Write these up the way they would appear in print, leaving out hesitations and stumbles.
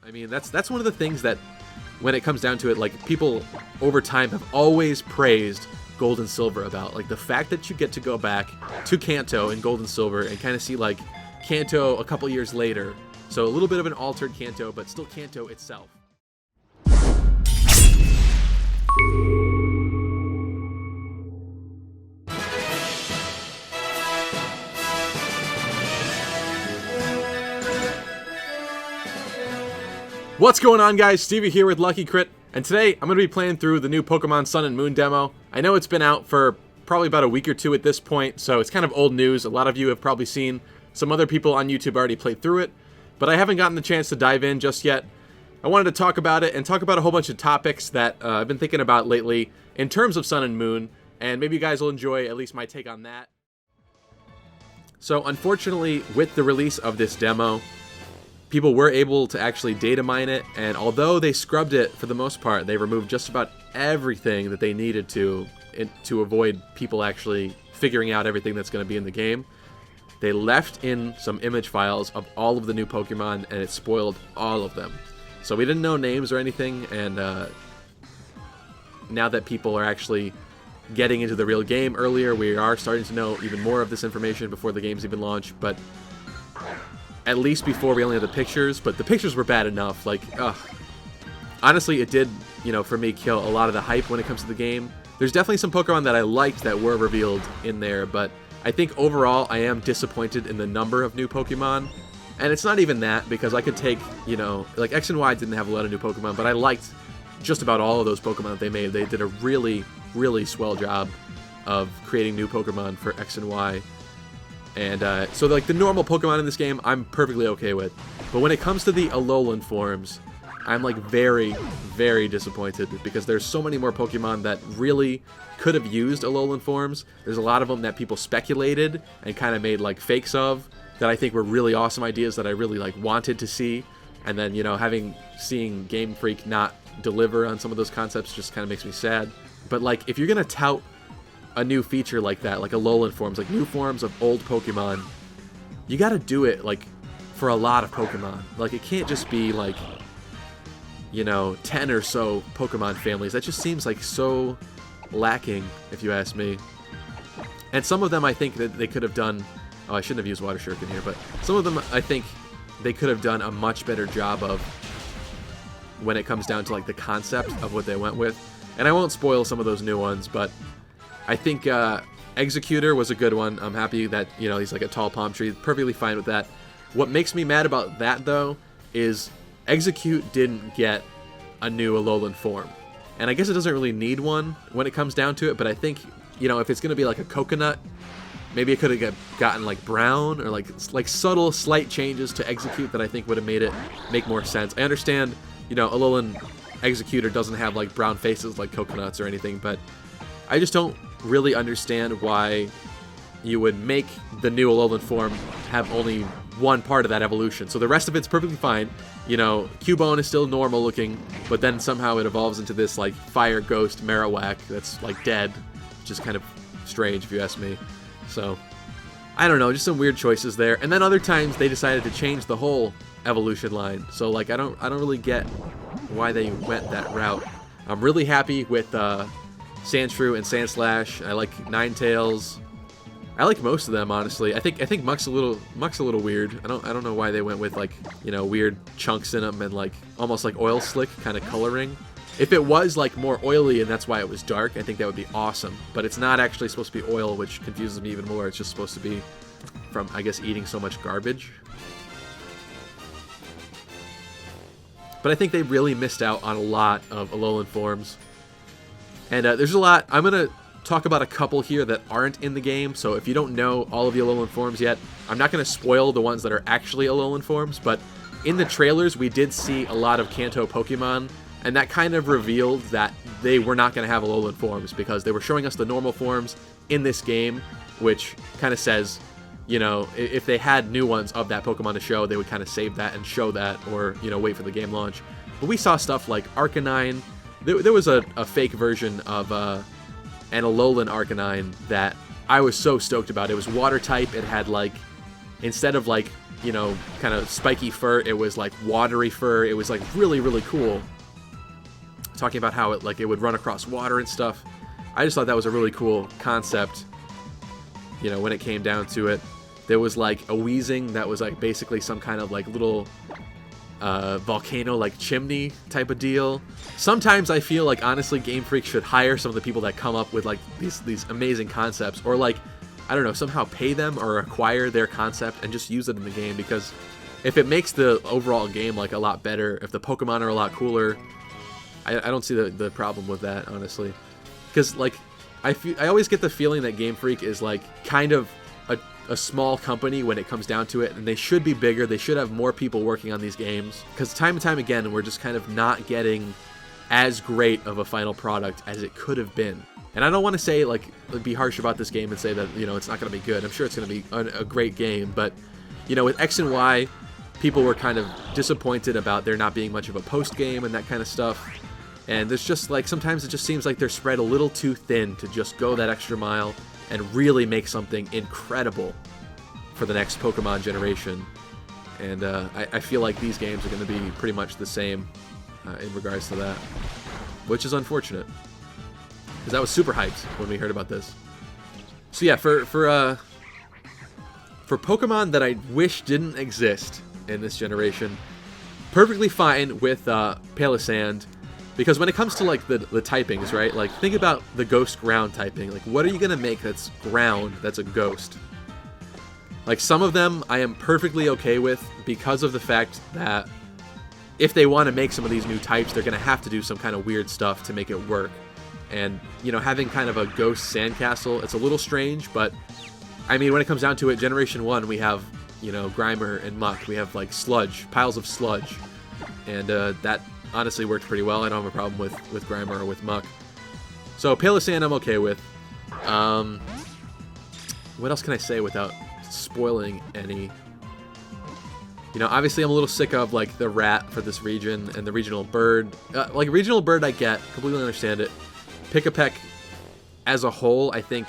I mean, that's one of the things that, when it comes down to it, like, people over time have always praised Gold and Silver about. Like, the fact that you get to go back to Kanto in Gold and Silver and kind of see, like, Kanto a couple years later. So a little bit of an altered Kanto, but still Kanto itself. What's going on, guys? Stevie here with Lucky Crit, and today I'm going to be playing through the new Pokemon Sun and Moon demo. I know it's been out for probably about a week or two at this point, so it's kind of old news. A lot of you have probably seen some other people on YouTube already played through it, but I haven't gotten the chance to dive in just yet. I wanted to talk about it and talk about a whole bunch of topics that I've been thinking about lately in terms of Sun and Moon, and maybe you guys will enjoy at least my take on that. So unfortunately, with the release of this demo, people were able to actually data mine it, and although they scrubbed it for the most part, they removed just about everything that they needed to avoid people actually figuring out everything that's going to be in the game. They left in some image files of all of the new Pokemon, and it spoiled all of them. So we didn't know names or anything, and now that people are actually getting into the real game earlier, we are starting to know even more of this information before the game's even launched, but at least before we only had the pictures, but the pictures were bad enough. Like, honestly, it did, for me, kill a lot of the hype when it comes to the game. There's definitely some Pokemon that I liked that were revealed in there, but I think overall I am disappointed in the number of new Pokemon. And it's not even that, because I could take, like X and Y didn't have a lot of new Pokemon, but I liked just about all of those Pokemon that they made. They did a really, really swell job of creating new Pokemon for X and Y. And so, like, the normal Pokemon in this game, I'm perfectly okay with. But when it comes to the Alolan forms, I'm, like, very, very disappointed, because there's so many more Pokemon that really could have used Alolan forms. There's a lot of them that people speculated and kind of made, like, fakes of that I think were really awesome ideas that I really, like, wanted to see. And then, seeing Gamefreak not deliver on some of those concepts just kind of makes me sad. But, like, if you're going to tout a new feature like that, like Alolan forms, like new forms of old Pokemon, you gotta do it, like, for a lot of Pokemon. Like, it can't just be, like, 10 or so Pokemon families. That just seems, like, so lacking, if you ask me. And some of them I think that they could have done, oh, I shouldn't have used Water Shuriken here, but some of them I think they could have done a much better job of when it comes down to, like, the concept of what they went with. And I won't spoil some of those new ones, but I think Executor was a good one. I'm happy that, he's like a tall palm tree. Perfectly fine with that. What makes me mad about that, though, is Execute didn't get a new Alolan form. And I guess it doesn't really need one when it comes down to it, but I think, if it's going to be like a coconut, maybe it could have gotten, like, brown, or, like subtle, slight changes to Execute that I think would have made it make more sense. I understand, Alolan Executor doesn't have, like, brown faces like coconuts or anything, but I just don't really understand why you would make the new Alolan form have only one part of that evolution. So the rest of it's perfectly fine. Cubone is still normal looking, but then somehow it evolves into this, like, fire ghost Marowak that's, like, dead, which is kind of strange if you ask me. So I don't know, just some weird choices there. And then other times they decided to change the whole evolution line. So, like, I don't really get why they went that route. I'm really happy with Sandshrew and Sandslash. I like Ninetales. I like most of them, honestly. I think Muck's a little weird. I don't know why they went with, like, weird chunks in them and, like, almost like oil slick kind of coloring. If it was, like, more oily and that's why it was dark, I think that would be awesome. But it's not actually supposed to be oil, which confuses me even more. It's just supposed to be from, I guess, eating so much garbage. But I think they really missed out on a lot of Alolan forms. And there's a lot. I'm going to talk about a couple here that aren't in the game, so if you don't know all of the Alolan forms yet, I'm not going to spoil the ones that are actually Alolan forms, but in the trailers we did see a lot of Kanto Pokemon, and that kind of revealed that they were not going to have Alolan forms, because they were showing us the normal forms in this game, which kind of says, if they had new ones of that Pokemon to show, they would kind of save that and show that, or, wait for the game launch. But we saw stuff like Arcanine. There was a fake version of an Alolan Arcanine that I was so stoked about. It was water type. It had, like, instead of, like, you know, kind of spiky fur. It was like watery fur. It was like really, really cool. Talking about how it would run across water and stuff. I just thought that was a really cool concept. You know, when it came down to it, there was like a Weezing that was like basically some kind of like little volcano like chimney type of deal. Sometimes I feel like honestly Game Freak should hire some of the people that come up with like these amazing concepts, or like, I don't know, somehow pay them or acquire their concept and just use it in the game, because if it makes the overall game like a lot better, if the Pokemon are a lot cooler, I don't see the problem with that, honestly. Because like I always get the feeling that Game Freak is like kind of a small company when it comes down to it, and they should be bigger. They should have more people working on these games, because time and time again we're just kind of not getting as great of a final product as it could have been. And I don't want to say like be harsh about this game and say that, you know, it's not going to be good. I'm sure it's going to be a great game, but you know, with X and Y, people were kind of disappointed about there not being much of a post game and that kind of stuff. And there's just like, sometimes it just seems like they're spread a little too thin to just go that extra mile and really make something incredible for the next Pokemon generation. And I feel like these games are going to be pretty much the same in regards to that, which is unfortunate, because I was super hyped when we heard about this. So yeah, for Pokemon that I wish didn't exist in this generation, perfectly fine with Palossand. Because when it comes to like the typings, right? Like think about the ghost ground typing. Like what are you gonna make that's ground that's a ghost? Like some of them I am perfectly okay with, because of the fact that if they want to make some of these new types, they're gonna have to do some kind of weird stuff to make it work. And you know, having kind of a ghost sandcastle, it's a little strange, but I mean, when it comes down to it, Generation 1 we have, you know, Grimer and Muck. We have like sludge, piles of sludge, and that honestly worked pretty well. I don't have a problem with Grimer or with Muck. So Palossand I'm okay with. What else can I say without spoiling any? You know, obviously I'm a little sick of like the rat for this region and the regional bird. Like regional bird I get, completely understand it. Pick-a-Peck as a whole, I think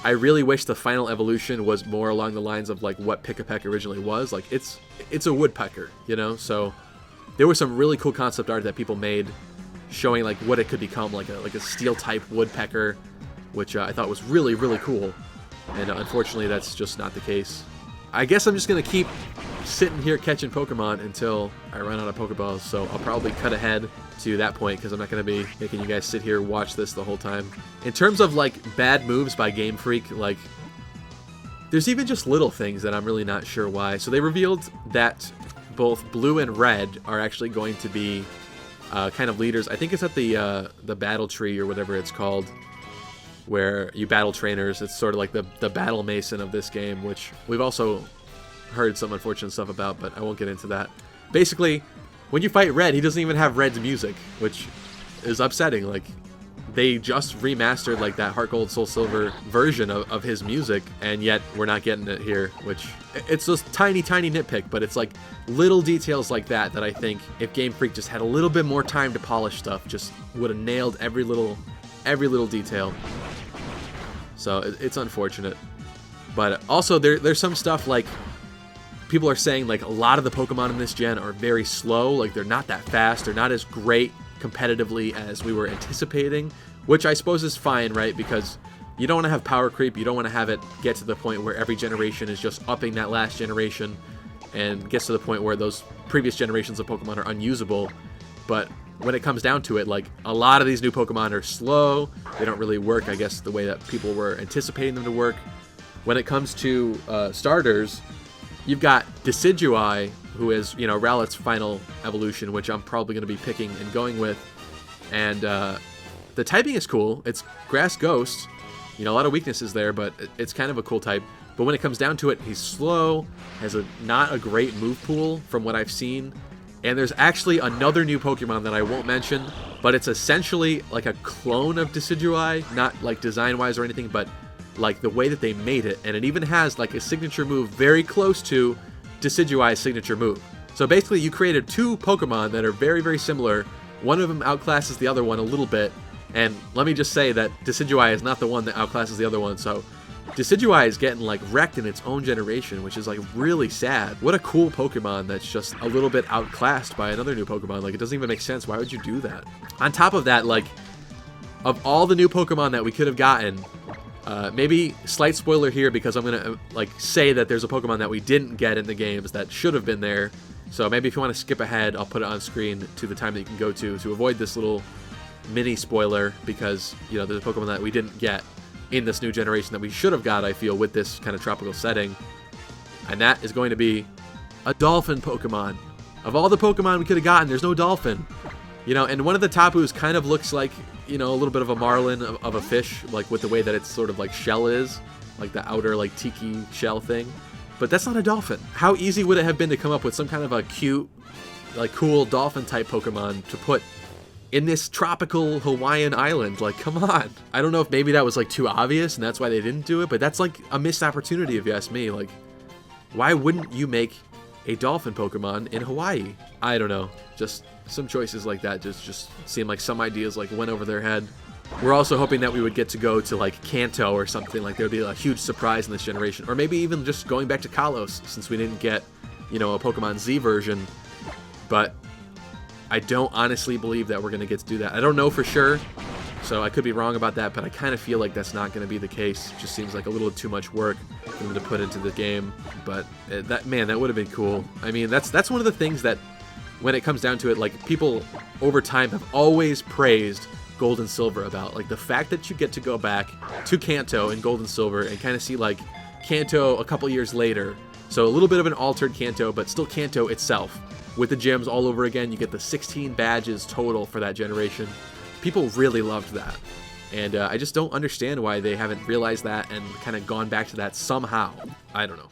I really wish the final evolution was more along the lines of like what Pick-a-Peck originally was. Like it's a woodpecker, you know? So there was some really cool concept art that people made showing like what it could become, like a steel type woodpecker, which I thought was really, really cool. And unfortunately that's just not the case. I guess I'm just going to keep sitting here catching Pokemon until I run out of Pokeballs, so I'll probably cut ahead to that point because I'm not going to be making you guys sit here watch this the whole time. In terms of like bad moves by Game Freak, like there's even just little things that I'm really not sure why. So they revealed that both Blue and Red are actually going to be kind of leaders. I think it's at the battle tree or whatever it's called, where you battle trainers. It's sort of like the battle mason of this game, which we've also heard some unfortunate stuff about, but I won't get into that. Basically, when you fight Red, he doesn't even have Red's music, which is upsetting. Like, they just remastered like that Heart Gold Soul Silver version of his music, and yet we're not getting it here, which it's just tiny nitpick, but it's like little details like that I think if Game Freak just had a little bit more time to polish stuff, just would have nailed every little detail. So it's unfortunate. But also there's some stuff like people are saying like a lot of the Pokemon in this gen are very slow, like they're not that fast, they're not as great competitively as we were anticipating, which I suppose is fine, right? Because you don't want to have power creep, you don't want to have it get to the point where every generation is just upping that last generation and gets to the point where those previous generations of Pokemon are unusable. But when it comes down to it, like a lot of these new Pokemon are slow, they don't really work, I guess, the way that people were anticipating them to work. When it comes to starters, you've got Decidueye, who is, you know, Rowlet's final evolution, which I'm probably going to be picking and going with. And the typing is cool. It's Grass Ghost. You know, a lot of weaknesses there, but it's kind of a cool type. But when it comes down to it, he's slow, has not a great move pool from what I've seen. And there's actually another new Pokemon that I won't mention, but it's essentially like a clone of Decidueye, not like design-wise or anything, but like the way that they made it. And it even has like a signature move very close to Decidueye's signature move. So basically you created two Pokemon that are very, very similar. One of them outclasses the other one a little bit. And let me just say that Decidueye is not the one that outclasses the other one. So Decidueye is getting like wrecked in its own generation, which is like really sad. What a cool Pokemon that's just a little bit outclassed by another new Pokemon. Like, it doesn't even make sense. Why would you do that? On top of that, like, of all the new Pokemon that we could have gotten, maybe slight spoiler here because I'm gonna like say that there's a Pokemon that we didn't get in the games that should have been there. So maybe if you want to skip ahead, I'll put it on screen to the time that you can go to avoid this little mini spoiler, because, you know, there's a Pokemon that we didn't get in this new generation that we should have got, I feel, with this kind of tropical setting. And that is going to be a dolphin Pokemon. Of all the Pokemon we could have gotten, there's no dolphin. You know, and one of the Tapus kind of looks like, you know, a little bit of a marlin of a fish, like with the way that its sort of like shell is, like the outer like tiki shell thing. But that's not a dolphin. How easy would it have been to come up with some kind of a cute, like cool dolphin type Pokemon to put in this tropical Hawaiian island? Like, come on. I don't know if maybe that was like too obvious and that's why they didn't do it, but that's like a missed opportunity if you ask me. Like, why wouldn't you make a dolphin Pokemon in Hawaii? I don't know. Just some choices like that just seem like some ideas like went over their head. We're also hoping that we would get to go to like Kanto or something. Like, there would be a huge surprise in this generation, or maybe even just going back to Kalos, since we didn't get, you know, a Pokemon Z version. But I don't honestly believe that we're going to get to do that. I don't know for sure, so I could be wrong about that, but I kind of feel like that's not going to be the case. It just seems like a little too much work for them to put into the game. But that would have been cool. I mean, that's one of the things that, when it comes down to it, like, people over time have always praised Gold and Silver about. Like, the fact that you get to go back to Kanto in Gold and Silver and kind of see, like, Kanto a couple years later. So a little bit of an altered Kanto, but still Kanto itself. With the gyms all over again, you get the 16 badges total for that generation. People really loved that. And I just don't understand why they haven't realized that and kind of gone back to that somehow. I don't know.